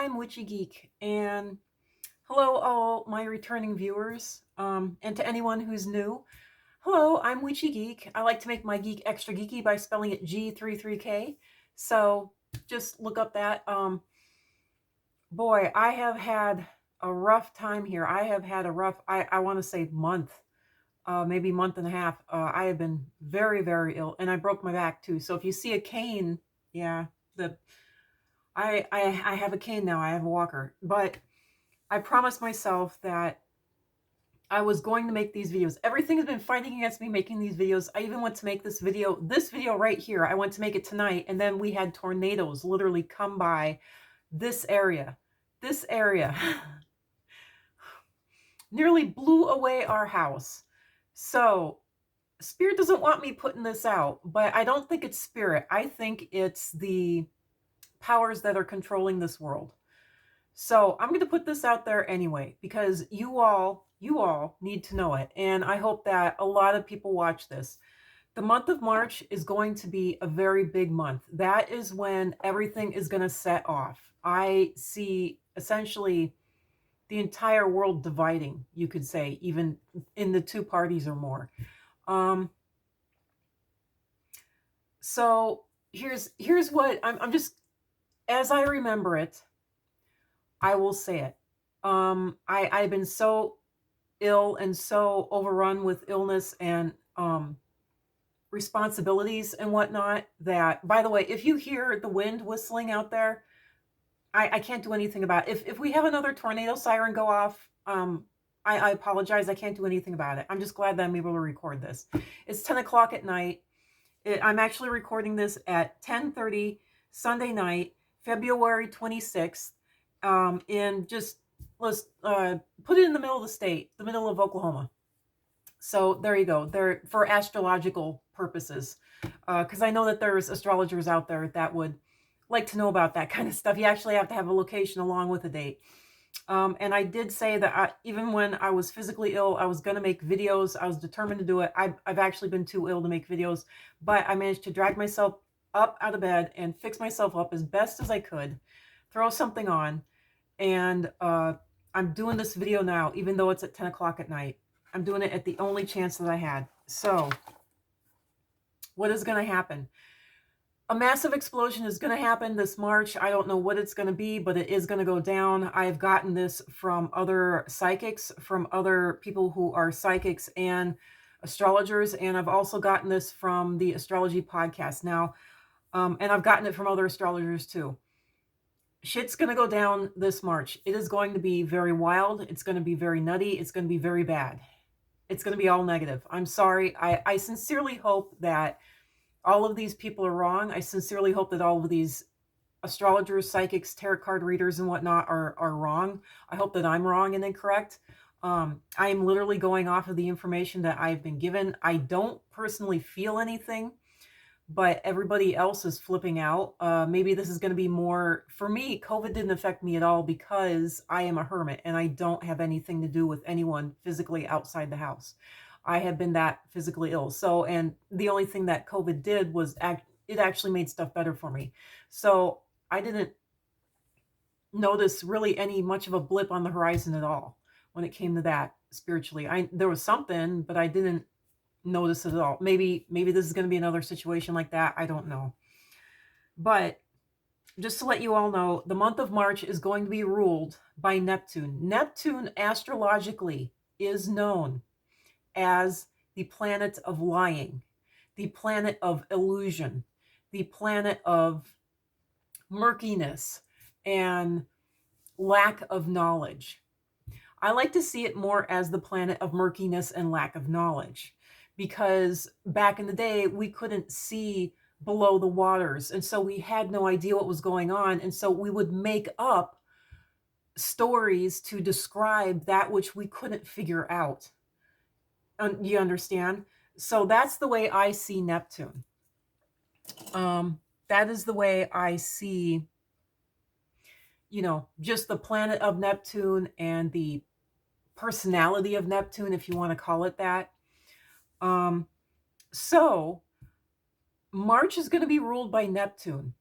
I'm Witchy Geek, and hello, all my returning viewers, and to anyone who's new. Hello, I'm Witchy Geek. I like to make my geek extra geeky by spelling it G33K. So just look up that. Boy, I have had a rough time here. I have had a rough, I want to say month, maybe month and a half. I have been very, very ill, and I broke my back too. So if you see a cane, yeah, the I have a cane now. I have a walker, but I promised myself that I was going to make these videos. Everything has been fighting against me making these videos. I even went to make this video right here. I went to make it tonight, and then we had tornadoes literally come by this area. This area nearly blew away our house. So Spirit doesn't want me putting this out, but I don't think it's Spirit. I think it's the powers that are controlling this world. So I'm going to put this out there anyway, because you all need to know it. And I hope that a lot of people watch this. The month of March is going to be a very big month. That is when everything is going to set off. I see essentially the entire world dividing, you could say, even in the two parties or more. So here's what I'm just, as I remember it, I will say it. I've been so ill and so overrun with illness and responsibilities and whatnot that, by the way, if you hear the wind whistling out there, I can't do anything about it. If we have another tornado siren go off, I apologize. I can't do anything about it. I'm just glad that I'm able to record this. It's 10 o'clock at night. I'm actually recording this at 10:30 Sunday night, February 26th. And just let's put it in the middle of the state, the middle of Oklahoma. So there you go. There for astrological purposes, because I know that there's astrologers out there that would like to know about that kind of stuff. You actually have to have a location along with a date. And I did say that even when I was physically ill, I was going to make videos. I was determined to do it. I've actually been too ill to make videos, but I managed to drag myself up out of bed and fix myself up as best as I could, throw something on, and I'm doing this video now, even though it's at 10 o'clock at night. I'm doing it at the only chance that I had. So what is going to happen? A massive explosion is going to happen this March. I don't know what it's going to be, but it is going to go down. I've gotten this from other psychics, from other people who are psychics and astrologers, and I've also gotten this from the astrology podcast now, and I've gotten it from other astrologers too. Shit's going to go down this March. It is going to be very wild. It's going to be very nutty. It's going to be very bad. It's going to be all negative. I'm sorry. I sincerely hope that all of these people are wrong. I sincerely hope that all of these astrologers, psychics, tarot card readers, and whatnot are wrong. I hope that I'm wrong and incorrect. I am literally going off of the information that I've been given. I don't personally feel anything, but everybody else is flipping out. Maybe this is going to be more, for me, COVID didn't affect me at all because I am a hermit and I don't have anything to do with anyone physically outside the house. I have been that physically ill. So, and the only thing that COVID did was it actually made stuff better for me. So I didn't notice really any much of a blip on the horizon at all when it came to that spiritually. There was something, but I didn't notice it at all. Maybe this is going to be another situation like that. I don't know. But just to let you all know, the month of March is going to be ruled by Neptune. Neptune astrologically is known as the planet of lying, the planet of illusion, the planet of murkiness and lack of knowledge. I like to see it more as the planet of murkiness and lack of knowledge, because back in the day, we couldn't see below the waters. And so we had no idea what was going on. And so we would make up stories to describe that which we couldn't figure out. You understand? So that's the way I see Neptune. That is the way I see, just the planet of Neptune and the personality of Neptune, if you want to call it that. So March is going to be ruled by Neptune.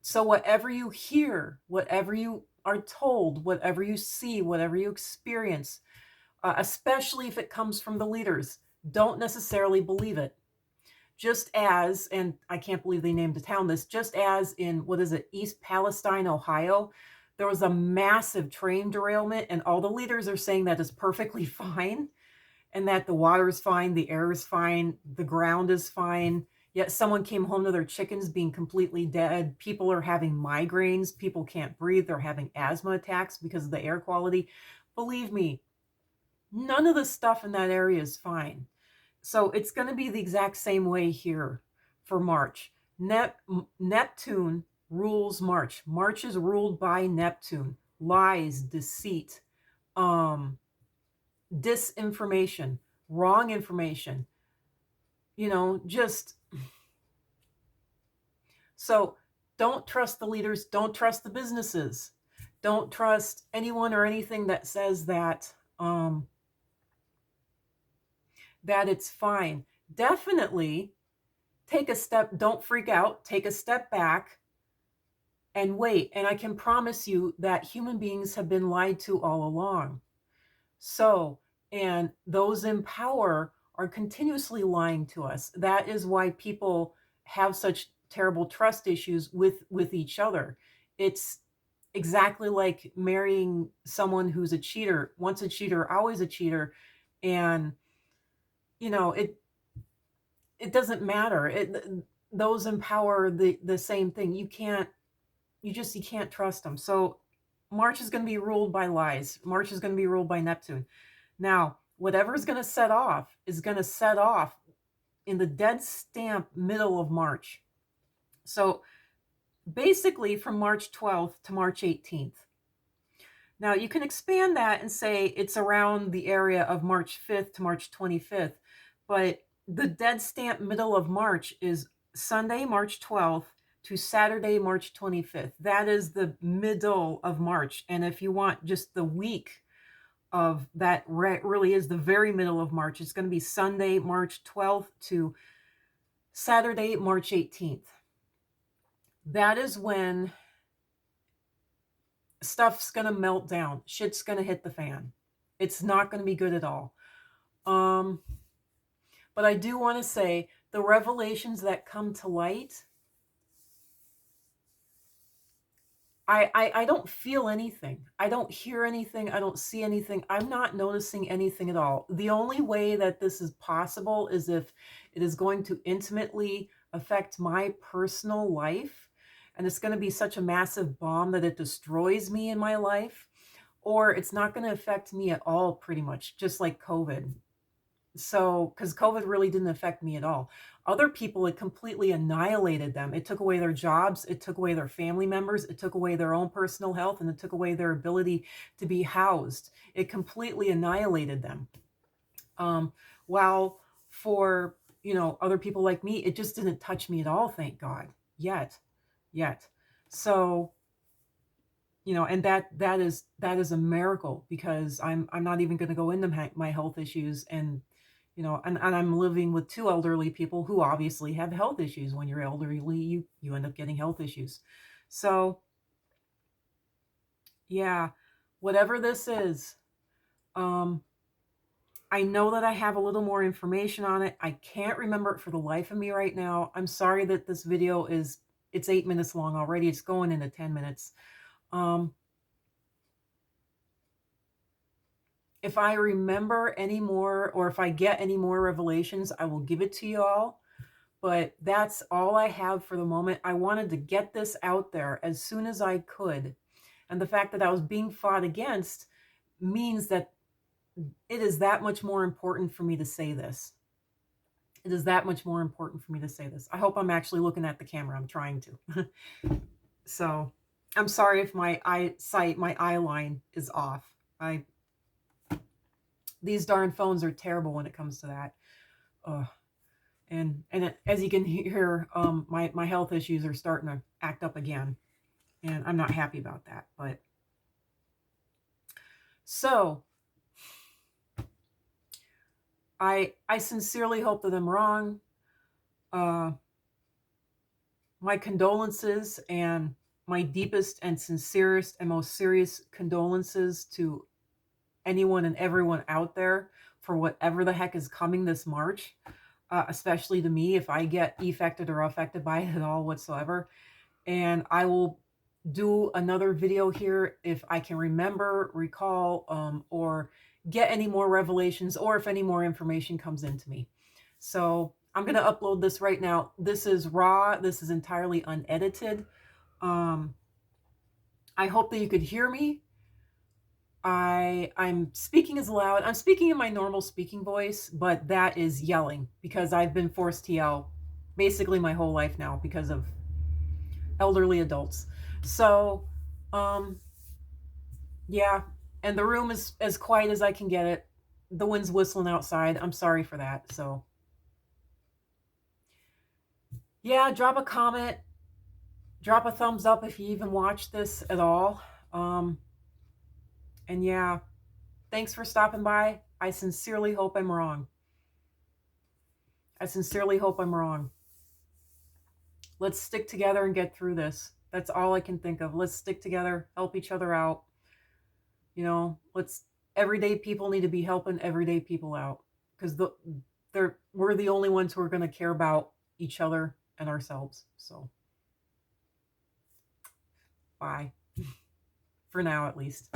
So whatever you hear, whatever you are told, whatever you see, whatever you experience, especially if it comes from the leaders, don't necessarily believe it. Just as, and I can't believe they named the town this, just as in, what is it, East Palestine, Ohio, there was a massive train derailment, and all the leaders are saying that is perfectly fine, and that the water is fine, the air is fine, the ground is fine. Yet someone came home to their chickens being completely dead. People are having migraines. People can't breathe. They're having asthma attacks because of the air quality. Believe me, none of the stuff in that area is fine. So it's going to be the exact same way here for March. Neptune rules March. March is ruled by Neptune. Lies, deceit, disinformation, wrong information, just so don't trust the leaders, don't trust the businesses, don't trust anyone or anything that says that that it's fine. Definitely take a step, don't freak out, take a step back and wait. And I can promise you that human beings have been lied to all along. So, and those in power are continuously lying to us. That is why people have such terrible trust issues with each other. It's exactly like marrying someone who's a cheater, once a cheater, always a cheater. And it doesn't matter. Those in power, the same thing. You can't trust them. So March is going to be ruled by lies. March is going to be ruled by Neptune. Now, whatever is going to set off is going to set off in the dead stamp middle of March. So basically from March 12th to March 18th. Now, you can expand that and say it's around the area of March 5th to March 25th, but the dead stamp middle of March is Sunday, March 12th to Saturday, March 25th. That is the middle of March. And if you want just the week of that, really is the very middle of March, it's going to be Sunday, March 12th to Saturday, March 18th. That is when stuff's going to melt down. Shit's going to hit the fan. It's not going to be good at all. But I do want to say the revelations that come to light, I don't feel anything. I don't hear anything. I don't see anything. I'm not noticing anything at all. The only way that this is possible is if it is going to intimately affect my personal life, and it's going to be such a massive bomb that it destroys me in my life, or it's not going to affect me at all, pretty much, just like COVID. So, because COVID really didn't affect me at all. Other people, it completely annihilated them. It took away their jobs. It took away their family members. It took away their own personal health, and it took away their ability to be housed. It completely annihilated them. While for, other people like me, it just didn't touch me at all, thank God, yet. So, and that is a miracle, because I'm not even going to go into my health issues, and and I'm living with two elderly people who obviously have health issues. When you're elderly, you end up getting health issues. So yeah, whatever this is, I know that I have a little more information on it. I can't remember it for the life of me right now. I'm sorry that this video it's 8 minutes long already. It's going into 10 minutes. If I remember any more, or if I get any more revelations, I will give it to you all. But that's all I have for the moment. I wanted to get this out there as soon as I could. And the fact that I was being fought against means that it is that much more important for me to say this. It is that much more important for me to say this. I hope I'm actually looking at the camera. I'm trying to. So I'm sorry if my eye line is off. These darn phones are terrible when it comes to that. And as you can hear, my health issues are starting to act up again, and I'm not happy about that. But so I sincerely hope that I'm wrong. My condolences, and my deepest and sincerest and most serious condolences to anyone and everyone out there for whatever the heck is coming this March, especially to me if I get affected or affected by it at all whatsoever. And I will do another video here if I can remember, recall, or get any more revelations, or if any more information comes into me. So I'm going to upload this right now. This is raw. This is entirely unedited. I hope that you could hear me. I'm speaking as loud. I'm speaking in my normal speaking voice, but that is yelling because I've been forced to yell basically my whole life now because of elderly adults. So, yeah, and the room is as quiet as I can get it. The wind's whistling outside. I'm sorry for that. So, yeah, drop a comment, drop a thumbs up if you even watch this at all. And yeah, thanks for stopping by. I sincerely hope I'm wrong. I sincerely hope I'm wrong. Let's stick together and get through this. That's all I can think of. Let's stick together, help each other out. You know, everyday people need to be helping everyday people out because we're the only ones who are going to care about each other and ourselves. So, bye. For now, at least.